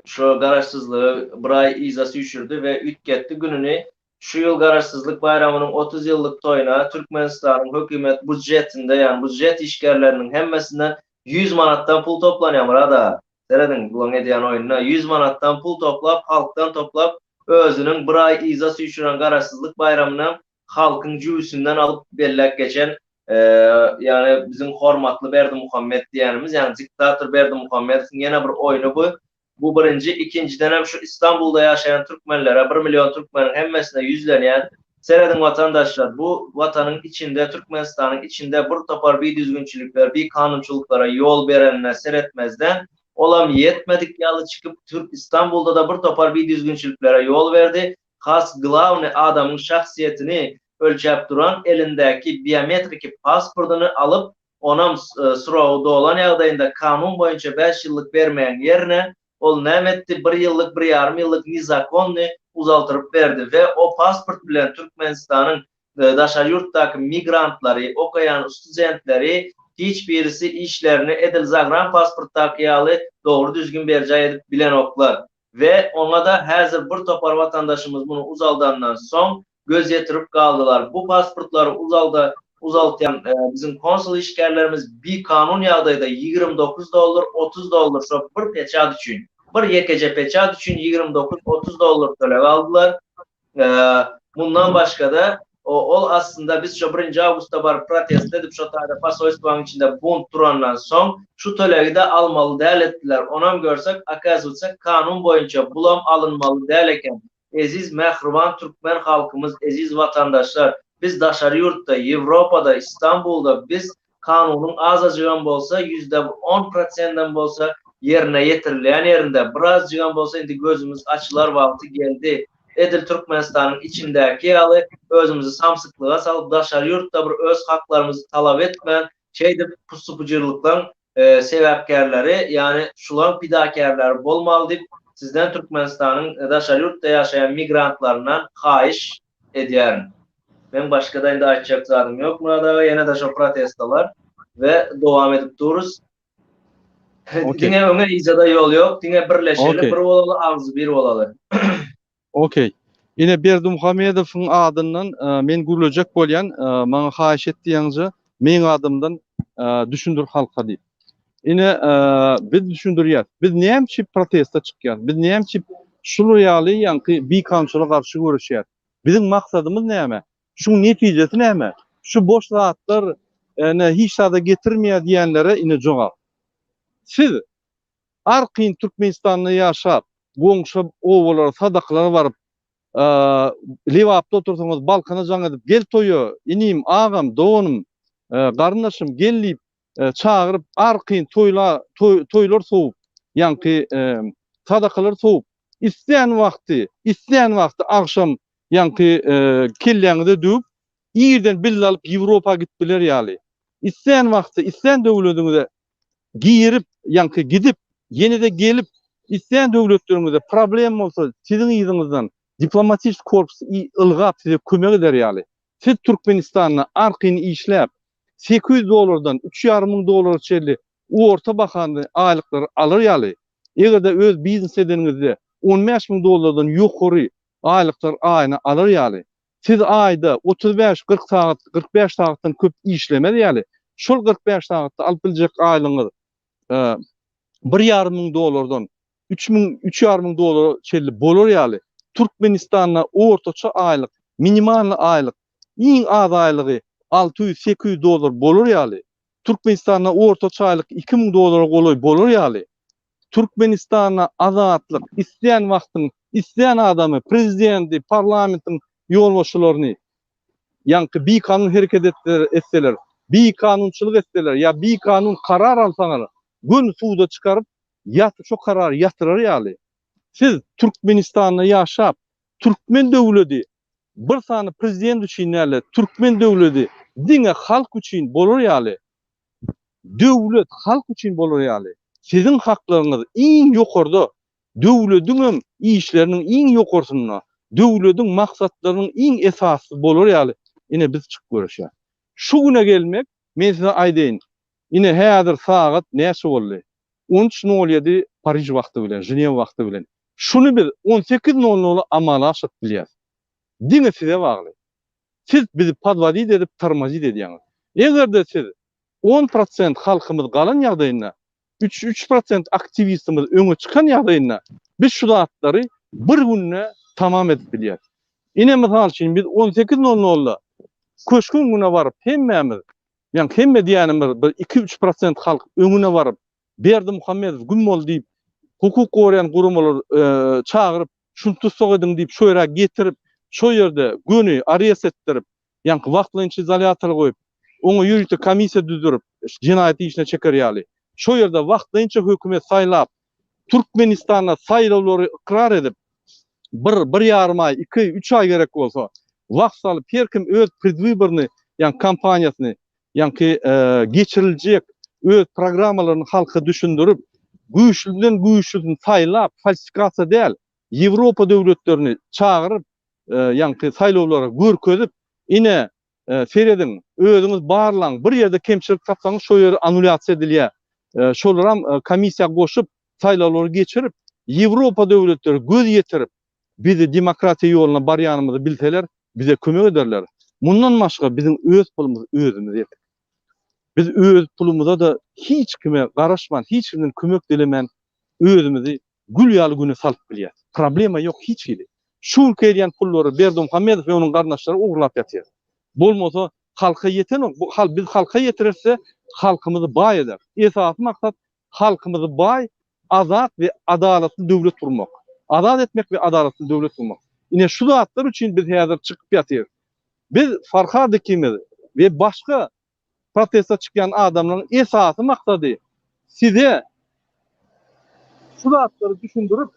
şu garaşsızlığı bir ay izası düşürdü ve ütketti gününü şu yıl garaşsızlık bayramının 30 yıllık toyuna Türkmenistan'ın hükümet budjetinde yani budjet işgərlərinin hemmesinden 100 manattan pul toplanıyor Murad ağa. Seyredin bulan ediyen oyununa 100 manattan pul toplap, halktan toplap özünün bir ay izası düşüren garaşsızlık bayramına halkın cüvüsünden alıp bellek geçen yani bizim hormatlı Berdi Muhammed diyenimiz yani diktatör Berdi Muhammed'in yine bir oyunu bu. Bu birinci. İkinciden hem şu İstanbul'da yaşayan Türkmenlere 1 milyon Türkmenin hemmesine yüzleneyen seyredin vatandaşlar bu vatanın içinde Türkmenistan'ın içinde bir topar bir düzgünçülükler bir kanunçuluklara yol verenler seyretmezden olam yetmedik yalı çıkıp İstanbul'da da bir topar bir düzgünçülüklere yol verdi. Has glavni adamın şahsiyetini ölçüp duran elindeki biyometrik pasportunu alıp ona sıravda olan yağdayında kanun boyunca 5 yıllık vermeyen yerine ol nemetti 1 yıllık 1,5 yıllık nizakonunu uzaltırıp verdi ve o pasport bilen Türkmenistan'ın daşa yurttaki migrantları, okuyan studentleri hiçbirisi işlerini edil zagran pasporttaki yalı doğru düzgün bercay edip bilen oklar. Ve ona da hazır bir topar vatandaşımız bunu uzaldandan son göz yetirip kaldılar. Bu pasportları uzaltayan bizim konsul işgərlərimiz bir kanun yağdaydı $29, $30 şu bir peçat için. Bir yekece peçat için $29-30 tölev aldılar. Bundan başka da o aslında biz şu 1. Ağustos'ta var protest edip şu tarihte pasoyistvanın içinde bunt durandan son şu tölevi de almalı değil ettiler. Onam görsek akazılsak kanun boyunca bulam alınmalı değilken eziz mehruban Türkmen halkımız, eziz vatandaşlar biz daşarı yurtta, Avrupa'da, İstanbul'da biz kanunun azacığın bolsa %10%'den bolsa yerine getirilen yerinde birazcığın bolsa indi gözümüz açılar vakti geldi. Edil Türkmenistan'ın içindeki yalı özümüzü samsıklığa salıp daşarı yurtta bir öz haklarımızı talep etmeyen şeyde pusupucurluktan sebepkarları yani şulan pidakarları bolmalı deyip sizden Türkmenistan'ın daşarı yurtta yaşayan migrantlarından xahiş ediyorum. Ben başka da indi açacak zadım yok. Burada yine de şu protestolar ve devam edip dururuz. Okay. Dine öne icada yol yok. Dine birleşelim. Okay. Bir olalı ağzı bir olalı. Okey. Yine Berdi Muhammedov'un adından men gurulacak bolyan bana xahiş etdiğinizce men adımdan düşündür halka deyip. Yine biz düşündürüyat. Biz neyemçi protesta çıkıyat. Biz neyemçi şunu yağlı yankı bir kançola karşı görüşüyat. Bizim maksadımız neyeme? Şu neticesi neyeme? Şu boş rahatlar ne hiç da getirmeye diyenlere ine cevap. Siz Arqin Türkmenistan'da yaşap, goňşa owalar, sadaklara varıp, Lewapda otursanız balkana jaň edip, gel toýa, inim, agam, doganım, garyndaşym gellip, çağırıp, Arqin toýlar soğup, ýanky sadakalar soğup, isleýän wagty akşam ýanky kelläňide düýüp, ýerden bill alyp Ýewropa gitdiler ýaly. Isleýän wagty, isleýän döwletiňizde girip, ýanky gidip, yenide gelip, isleýän döwletlerimizde problem bolsa, siziň ýygyňyzdan diplomatik korpus ılgap size kömek eder ýaly. Siz Türkmenistan'a Arqin işläp, $800'dan $3.500 çelli orta bakanly aýlyklary alır ýaly. Egerde öz biznes edeniňizde $15.000'dan ýokary aýlyklar aýyna alır ýaly. Siz aýda 35-40 saat, 45 saatdan köp işlemedi ýaly. Şol 45 saatda alyp biljek aýlygyňyz $1.500'dan $3.500 çelli bolar ýaly. Türkmenistan'a ortaça aýlyk, minimal aýlyk, iň az aýlygy $600-800 bolar ýaly. Türkmenistan'a ortaça aýlyk $2.000 goloý bolar ýaly. Türkmenistan'a azatlyk, isleýän wagtyň, isleýän adamy, prezidenti, parlamentiň ýolbaşçylaryny, ýanky bir kanun hereket etseler, bir kanunçylyk etseler, ýa bir kanun karar alsaňar, gün suwda çykaryp, şu karar ýatyrar ýaly. Siz Türkmenistan'da yaşap, Türkmen döwleti bir sany prezident üçin näle, Türkmen döwleti diňe halk üçin bolar ýaly. Döwlet halk üçin bolar ýaly. Sizin haklaryňyz iň ýokarda, döwletiň işleriniň iň ýokarsyna, döwletiň maksatlarynyň iň esasy bolar ýaly. Ine biz çykyp görüşýär. Şu güne gelmek, men size aýdaýyn. Ine häzir saat näçe boldy? 13:07 Paris wagty bilen, Ženewa wagty bilen. Şunu bir 18:00 amala aşyp bilýär. Diňe size bagly. Siz bizi podvadit edip tarmazit edýäňiz. Egerde siz 10% halkymyz galan ýagdaýynda, 3% aktivistimiz öňe çykan ýagdaýynda biz şu zatları bir günne tamam edip bilýär. Ine mysal üçin biz 18:00 köşkün güne baryp hemmämiz, ýani hemme diýänimiz 2-3% halk öňüne baryp Berdimuhammedow gün bol diýip hukuk gorayan gurumlar çağırıp şunu soğudun diýip şo ýere getirip şo ýerde günü arrest etdirip ýanky wagtlanýy izolyator goýup oňa ýuridik komissiýa düzürip jinaýat işine çeker ýaly. Şo ýerde wagtlanýy hökümet saýlap Türkmenistan'a saýlawlary ikrar edip 1,5 ay, 2-3 ay gerek bolsa wagt salyp her kim öz predwyborny ýani kampaniýasyny ýanky geçiriljek öz programmalaryny halka düşündirip güýçlüden saýlap falsifikasiýa däl Ýewropa döwletlerini çağırıp ýanky saýlawlara görkezip ine seredin özüňiz barlaň bir ýerde kemçilik tapsaňyz şo ýer annulyasiýa edilýär. Şolaram komissiýa goşup saýlawlary geçirip Ýewropa döwletleri göz ýetirip bizi demokratiýa ýoluna barýanymyzy bilseler bize kömek ederler. Mundan başga biziň öz pulumyz özümiz ýetir. Biz öz pulumuza da hiç kime garaşman, hiç kimden kömek dilemen özümüzi gül ýaly güne salyp bilýär. Problema ýok hiç hili. Şu ülkeýän pullary Berdimuhammedow we onuň garnaşlary ugrulap ýatýar. Bolmasa halka ýeten ok. Bu hal biz halka ýetirse halkymyzy baý eder. Esasy maksat halkymyzy baý, azat we adalatly döwlet kurmak. Azat etmek we adalatly döwlet kurmak. Ine şu zatlar üçin biz häzir çykyp ýatýar. Biz Farhad ikimiz we başga protesta çıkan adamların esası maksady size şu zatları düşündürüp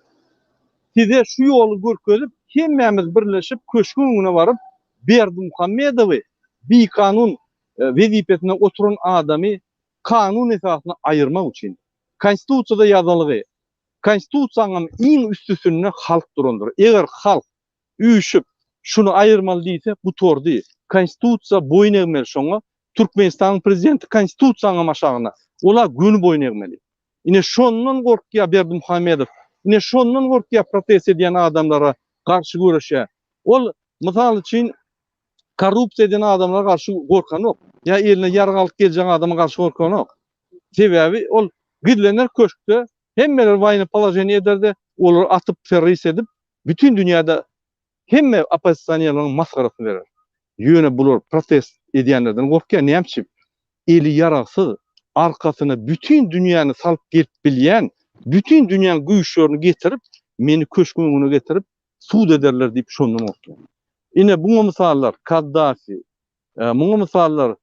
size şu ýoly görkezip hemmämiz birleşip köşkün güne baryp Berdimuhammedowy bir kanun wezipetine oturan adamy kanun esasyna aýyrmak üçin konstitusiýada ýazylygy konstitusiýanyň iň üstüsünde halk durandyr. Eger halk üýşüp şunu aýyrmaly diýse bu tordy. Konstitusiýa boyun eğmeli şoňa Türkmenistan prezidenti konstitusiýanyň maşagyna olar gün boyun eğmeli. Ine şondan gorkýar Berdimuhammedow, ine şondan gorkýar protest edýän adamlara garşy görüşýär. Ol mysal üçin korrupsiýa eden adamlara garşy gorkan ok. Ya eline ýarg alyp geljek adama garşy gorkan ok. Sebebi ol gidlenler köşkde hemmeler waýny polojeniýa ederdi, olar atyp terrorist edip bütün dünýäde hemme opozisiýonlaryň maskarasyny berer. Ýöne bular protest edýänlerden gorkýar näçe? eli yaraksız, arkasına bütün dünyanı salıp gelip bilyen, bütün dünyanın güýçlerini getirip, meni köşküňüne getirip, suud ederler deyip şondan okdy. Ine bu misallar Kaddafi, bu misallar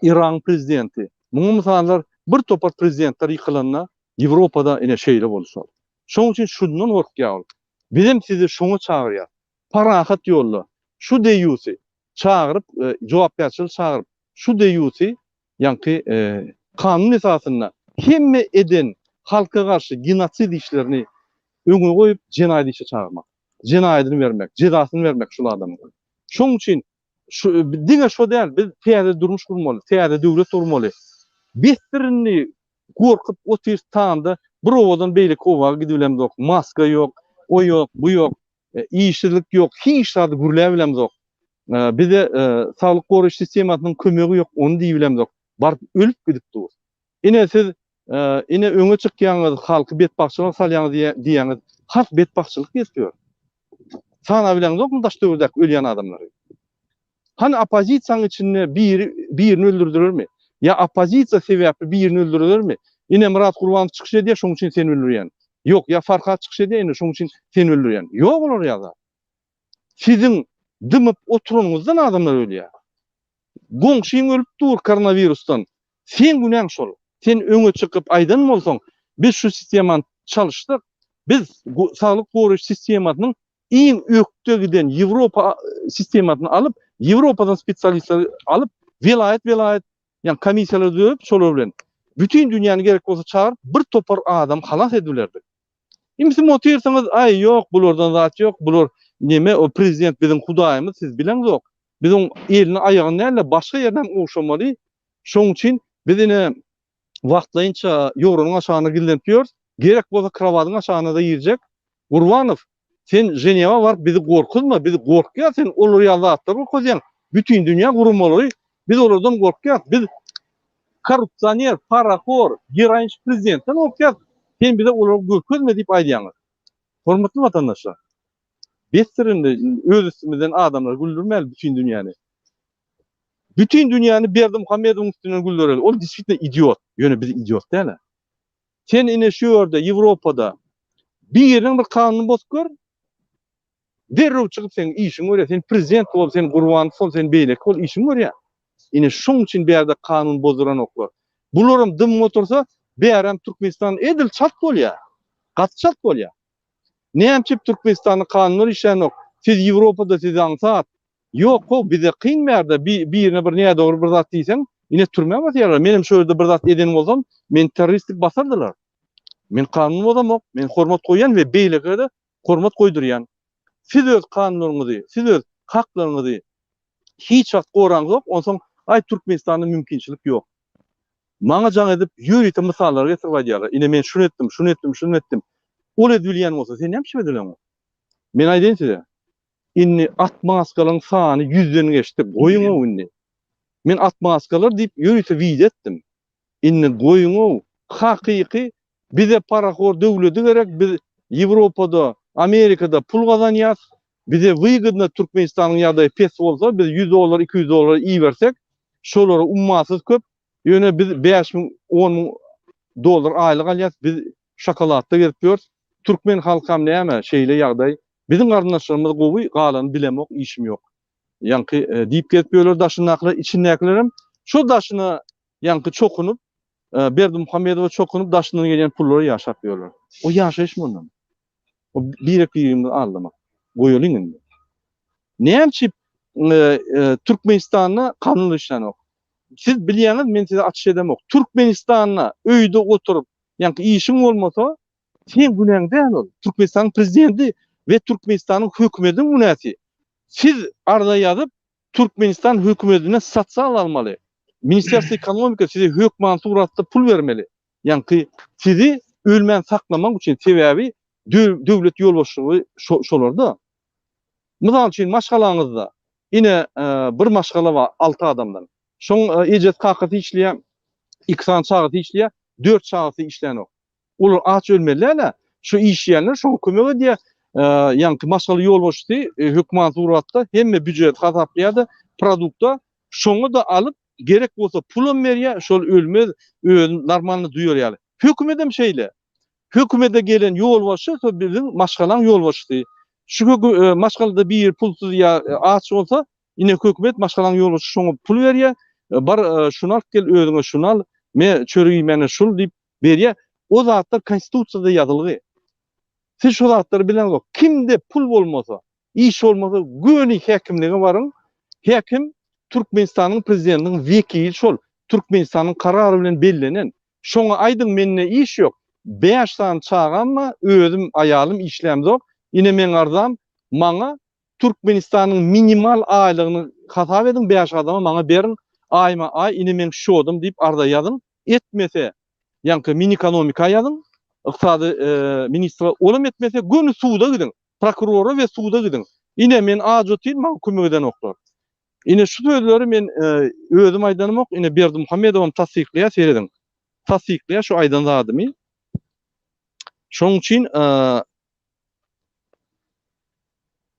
İran prezidenti, bu misallar bir topar prezidentler yıkılanna Ýewropada ine şeýle bolşar. Şoň üçin şundan gorkýar. Bizim sizi şoňa çagyrýar. Parahat ýolla. Şu deýýusi çagyryp, jogapkärçilik çagyryp, şu deýýusi ýanky kanun esasynda hemme eden halka garşy genosid işlerini öňe goýup jenaýat işe çagyrmak. Jenaýatyny bermek, jezasyny bermek şol adamga. Şoň üçin şu diňe şo däl, biz täze durmuş gurmaly, täze döwlet durmaly. Bestirini gorkup otyr taňda bir owadan beýlik owaga gidibilem dok, maska ýok, o ýok, bu ýok, iýişlik ýok, hiç zady gürläbilem dok. Bize sağlık goruş sistematynyň kömegi ýok, onu diýbilem dok. Barıp ölüp gidipdi. Ine siz ine öňe çykýaňyz, halky betbakçylyk salýaňyz diýäňiz, halk betbakçylyk etýär. Sana bilen dok mu daş döwürdäk ölýän adamlary? Hani opozisiýanyň içinde birini öldürdiler mi? Ya opozisiýa sebäpli birini öldürdiler mi? Ine Murat Gurbanow çykyş edýär, şoň üçin seni öldürýän. Yok, ya Farhat çykyş edýär, ine şoň üçin seni öldürýän. Yok olar ýa-da. Sizin dymyp oturuňyzdan adamlar ölýär. Goňşyň ölüp dur koronavirusdan. Sen günäň şol. Sen öňe çykyp aýdan bolsaň, biz şu sistemany çalışdyk. Biz sağlyk goruş sistematynyň iň ökde giden Ýewropa sistematyny alyp, Ýewropadan spesialistler alyp, vilayet ýani komissiýalar döwüp, şolar bilen bütün dünýäni gerek bolsa çağırıp bir topar adam halas edilerdi. Imsi motiýersiňiz, ay ýok, bulardan zat ýok, bular neme o prezident bizim hudaýymyz, siz bilen ýok. Bizim elini aýagyny näle başga ýerden ugşamaly. Şoň üçin biz ine wagtlaýynça ýorunyň aşagyna gillenýär. Gerek bolsa krawatyň aşagyna da ýerjek. Gurbanow, sen Ženewa bar, bizi gorkuzma, bizi gorkýar, sen olar ýazatlar goýan. Bütün dünýä gurulmaly. Biz olardan gorkýar. Biz korrupsioner, paraxor, ýeranç prezidentden gorkýar. Sen bize olar görkezme diýip aýdýaňyz. Hormatly watandaşlar. Bestirinde öz üstümizden adamlar güldürmeli bütün dünyanı. Bütün dünyanı Berdimuhammedowyň üstüne güldüreli. O disipline idiot. Ýöne biz idiot däle. Sen ine şu ýerde Ýewropada bir ýeriň bir kanuny bozkör. Derrew çykyp sen işiň görýär. Sen prezident bolup, sen Gurbanow bol, sen beýlek bol, işiň görýär. Ine şoň üçin bu ýerde kanun bozduran oklar. Bularym dym otursa, bäram Türkmenistan edil çat bolýar. Gat çat bolýar. Näçip Türkmenistanyň kanunlary işlenok. Siz Ýewropada siz aňsat. Ýok, o bize kyn berde birine bir näde doğru bir zat diýsen, ine türme batýarlar. Menim şu ýerde bir zat eden bolsam, men terroristlik basardylar. Men kanun bozamok, men hormat goýan we beýlege de hormat goýdurýan. Siz öz kanunlaryňyzy, siz öz haklaryňyzy hiç wagt goraňyz ýok, onsoň ay Türkmenistanyň mümkinçilik ýok. Maňa jaň edip ýöýte misallar getirip aýdýarlar. Ine men şunu etdim. Ol edilýän bolsa, sen näme edilen? Men aýdyn size. Inni at maskalyň sany 100-den geçdi. Goýuň o inni. Men at maskalar diýip ýöýte wide etdim. Inni goýuň o hakyky bize paraxor döwleti gerek. Biz Ýewropada, Amerikada pul gazanýar. Bize wygodna Türkmenistanyň ýagdaýy pes bolsa, biz $100, $200 iý bersek, şolara ummasyz köp. Ýöne biz 5.000, $10.000 aýlyk alýas. Biz şokoladda gelip ýörüs. Türkmen halkam näme şeýle ýagdaý. Bizim gardaşlarymyz gowy galany bilemok, işim ýok. Ýanky diýip gelip ýöler daşynaklar, içindäkilerim şu daşyna ýanky çokunup, Berdimuhammedowa çokunup daşynyň gelen pullary ýaşap ýörler. O ýaşaýyş mundan. O bir-iki aldymak. Goýulyň indi. Näçip Türkmenistanyň kanunly işlenok. Siz bilýäňiz, men size açyk edemok. Türkmenistanyň öýde oturup, ýanky işiň bolmasa, sen günäň däl ol. Türkmenistanyň prezidenti ve Türkmenistanyň hökümeti günäsi. Siz arada ýazyp, Türkmenistan hökümetine satsal almaly. Ministersiýa ekonomika size hökman suratda pul bermeli. Ýanky sizi ölmän saklamak üçin sebäbi döwlet ýolbaşçylygy şolarda. Mysal üçin maşgalaňyzda ine bir maşgala bar 6 adamdan. Şoň ejet kakaty işleýär, 2 saat çagyty işleýär, 4 çagyty işlenok. Olar aç ölmeliler. Şu işleyenler şu kömege diye ýanky maşgaly ýolbaşçy hökümet suratda hemme büdjet hasaplaýardy, produkta şoňu da alyp gerek bolsa pulum berýär, şol ölmez, normalny duýar ýaly. Hökümet hem şeýle. Hökümete gelen yol başı bizim maşgalan yol başy. Şu maşgalda bir pulsuz ya ağaç olsa yine hökümet maşgalan yol başı şoňa pul berýär. Bar şunal gel özüňe şunal me çörügi meni şul diýip berýär. O zatlar konstitusiýada ýazylgy. Siz şu zatlary bilen kimde pul bolmasa, iş olmasa göni häkimlige baryň. Häkim Türkmenistanyň prezidentiniň wekili şol. Türkmenistanyň karary bilen bellenen. Şoňa aýdyň menne iş ýok. 5 saat çağanma özüm ayalım işlemdok. Yine men arzam maňa Türkmenistanyň minimal aýlygyny hasap edin 5 adama maňa berin ayma ay yine men şodum diýip arda ýazyn. Etmese ýa-ni min ekonomika ýazyn. Iqtisady ministri olam etmese göni suwda gidin. Prokurora we suwda gidin. Yine men ajotyl maňa kömek eden oklar. Yine şu sözleri men özüm aýdanym ok. Yine Berdi Muhammedowam tasdikleýär seredin. Tasdikleýär şu aýdan zadymy. Şoň üçin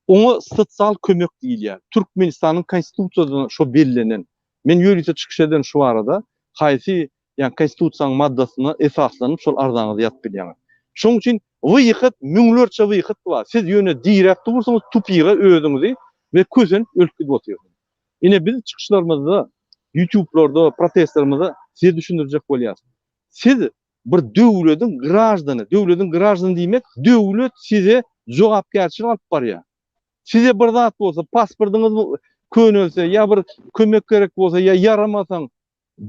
oňa sosial kömek diýilýär. Türkmenistanyň konstitusiýasyna şo bellenen. Men ýörise çykyş eden şu arada haýsy ýa konstitusiýanyň maddasyna esaslanyp şol arzaňyzy ýatyp bilýär. Şoň üçin wyýykyt müňlerçe wyýykyt bar. Siz ýöne direkt dursaňyz tupiga özüňizi we közen ölçüp oturýar. Ine biz çykyşlarymyzda, YouTube'larda, protestlerimizde size düşündürjek bolýar. Siz bir döwletiň grajdany diýmek, döwlet size jogapkärçilik alyp barýar. Size bir zat bolsa, pasportyňyz könelse, ýa bir kömek gerek bolsa, ýa yaramasaň,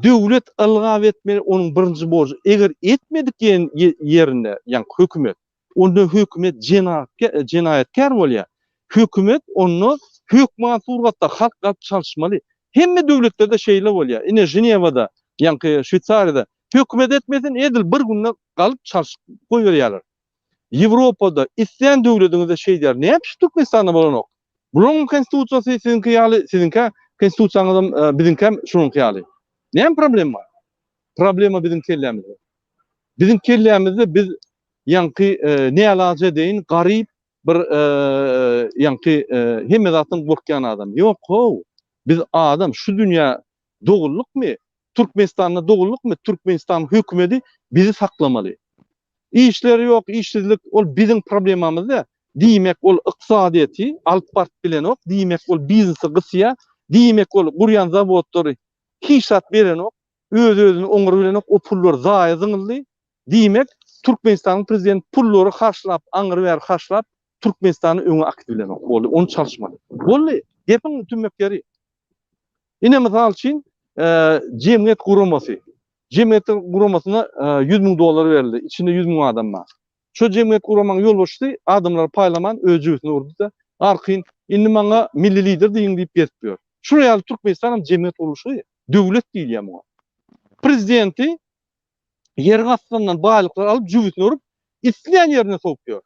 döwlet ylgap etmeli onuň birinji borjy. Eger etmedik ýerinde, ýa hökümet, onda hökümet jenaýatkär bolýar. Hökümet onu hökman surgatda halkga çalışmaly. Hemme döwletlerde şeýle bolýar. Ine Jenewada, ýa Şwitsariýada hökümet etmesin, edil bir günde kalıp çalışıp koyuyorlar. Avrupada isyan döwletiňizde şey der, näme Türkmenistanda bolan ok? Bulan konstitusiýasy sizinki ýaly, sizinki konstitusiýaňyz bizinki hem şunun ýaly. Näme problem bar? Problema bizim kellemizde. Bizim kellemizde biz ýa-ni nälaja deýin garyp bir ýa-ni hemme zatyň gorkýan adam. Ýok, biz adam şu dünýä dogulukmy? Türkmenistan'da doğulluk mu? Türkmenistan hükümeti bizi saklamalı. İşleri yok, işsizlik ol bizim problemimiz da. Diýmek ol ykdysadyety alyp baryp bilen ok, diýmek ol biznesi gysýa, diýmek ol gurýan zawodlary hiçat beren ok, öz-özüni oňur bilen ok, o pullar zaýa zyňyldy. Diýmek Türkmenistanyň prezident pullary harçlap, aňyr ber harçlap Türkmenistanyň öňe aktyw bilen ok. Boldy, onu çalışmaly. Boldy, gepiň tümekleri. Ine mysal üçin cemiyet kurulması. Cemiyetin kurulmasına $100.000 verildi. İçinde 100.000 adam var. Şu cemiyet kurulmanın yol başladı. Adamlar paylaman özcüsünü vurdu da arkayın indi bana milli lider deyin deyip getiriyor. Şuraya Türkmenistan'ın cemiyet oluşu devlet değil ya bu. Prezidenti yer gastandan bağlıklar alıp cüvüsünü vurup isteyen yerine sokuyor.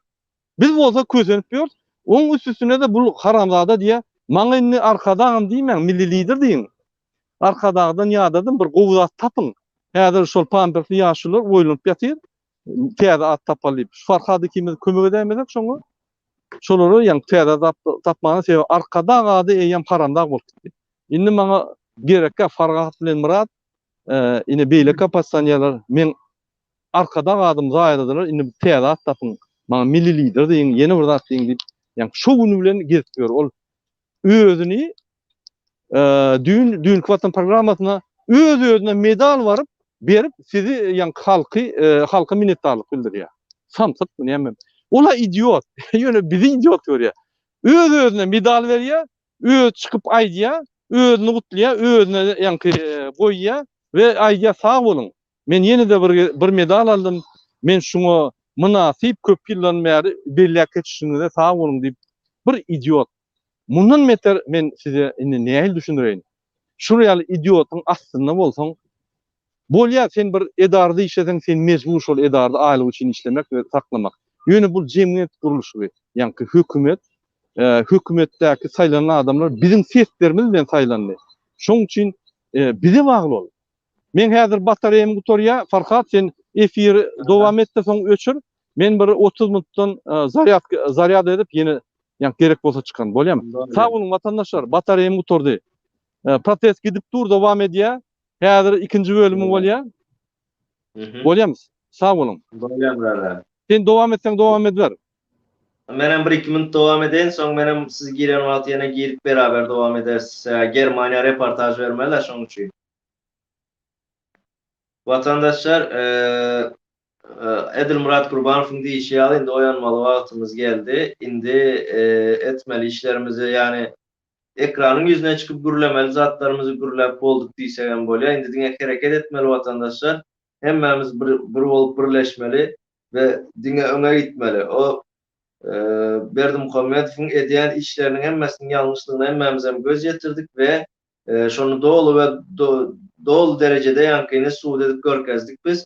Biz olsa közenip diyor. Onun üstüne de bu haramzada diye bana indi arkadan diyeyim milli lider deyin. Arkadağdan ýadadan bir gowuz tapın. Häzir şol pamperli ýaşylar oýlanyp ýatyr. Täze at tapalyp. Farhady kimiz kömek edemezek şoňa. Şolary ýa täze tapmany sebäbi arkada gady eýem haramda bolupdy. Indi maňa gerekkä Farhat bilen Murat ine beýle kapatsanýalar men arkada gadym zaýadylar. Indi täze at tapyn. Maňa milli lider diýen ýene bir zat diýen diýip ýa şo günü bilen getiriyor. Ol özüni düň kwatan programmasyna öz-özüne medal varıp berip sizi ýa halka minnetdarlyk bildirýär. Samsyk näme? Ola idiot. Ýöne bizi idiot görýär. Öz-özüne medal berýär, öz çykyp aýdýar, özüni gutlaýar, özüne ýa goýýar we aýdýar sag bolun. Men ýene de bir medal aldym. Men şuňa munasyp köp ýyldan bäri belläp geçişinde sag bolun diýip bir idiot. Mundan beter men size näme düşündireyim? Şuraya idiotyň aslynda bolsaň, bolýar sen bir edarda işleseň sen mecbur şol edarda aýlyk üçin işlemek we saklamak. Ýöne bu jemgyýet gurulşy, ýa-ni hökümetdäki saýlanan adamlar bizim seslerimiz bilen saýlandy. Şoň üçin bize bagly ol. Men häzir batareýamy gutorýa, Farhat sen efir dowam etseň öçür. Men bir 30 minutdan zaryad edip ýene ýa gerek bolsa çykan bolýarmy? Sag bolun watandaşlar, batareýam gutordy. Protest gidip dur devam ediyor. Hazır ikinci bölümü bolýar. Bolýarmyz? Sağ bolun. Bolýan birader. Sen devam etsen devam eder. Menem 1-2 minut devam edeyin, soň menem siz giren wagt ýene girip beraber devam edersiz. Germaniýa reportaj bermeler şoň üçin. Vatandaşlar, Edil Murat Kurbanov'un deyişi ýaly indi oýanmaly wagtymyz geldi. Indi etmeli işlerimizi, yani ekranın yüzüne çıkıp gürlemeli, zatlarımızı gürlep bolduk diýsegem bolýar. Indi diňe hereket etmeli vatandaşlar. Hemmemiz bir bolup birleşmeli ve diňe öňe gitmeli. O Berdimuhammedowyň edýän işleriniň hemmesiniň ýalňyşlygyna hemmemiz hem göz ýetirdik we şonu dolu we dolu derecede ýankyny suwd edip görkezdik biz,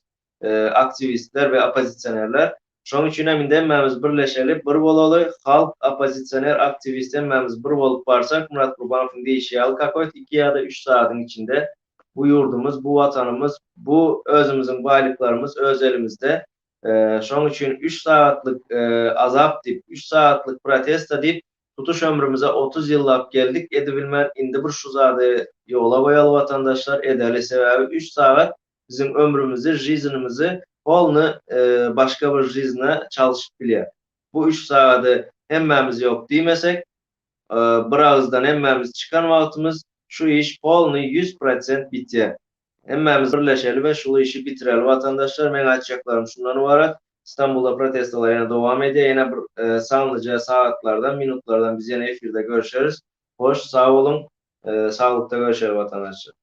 aktivistler we opozitsionerler. Şoň üçin hem hemmemiz birleşeli, bir bolaly, halk, opozitsioner, aktivist hemmemiz bir bolup barsak, Murat Gurbanowyň diýişi ýaly kakoýt 2 ýa-da 3 satyň içinde bu ýurdumyz, bu watanymyz, bu özümizin baýlyklarymız öz elimizde. Şoň üçin 3 saatlyk azap dip, 3 saatlyk protesta dip tutuş ömrümüze 30 ýyllap geldik. Edibilmän indi bir şu zady ýola goýaly vatandaşlar, edeli sebäbi 3 saat bizim ömrümüzi, жизнimizi polny başga bir жизна çalyşyp bilýär. Bu 3 saady hemmemiz ýok diýmesek, bir agızdan hemmemiz çıkan wagtymyz şu iş polny 100% bitýär. Hemmemiz birleşeli ve şu işi bitireli vatandaşlar. Men açacaklarım şundan ibaret. İstanbul'da protestolar yine devam ediyor. Yine sanlıca saatlerden, minutlardan biz yine efirde görüşürüz. Hoş, sağ olun. Sağlıkta görüşelim vatandaşlar.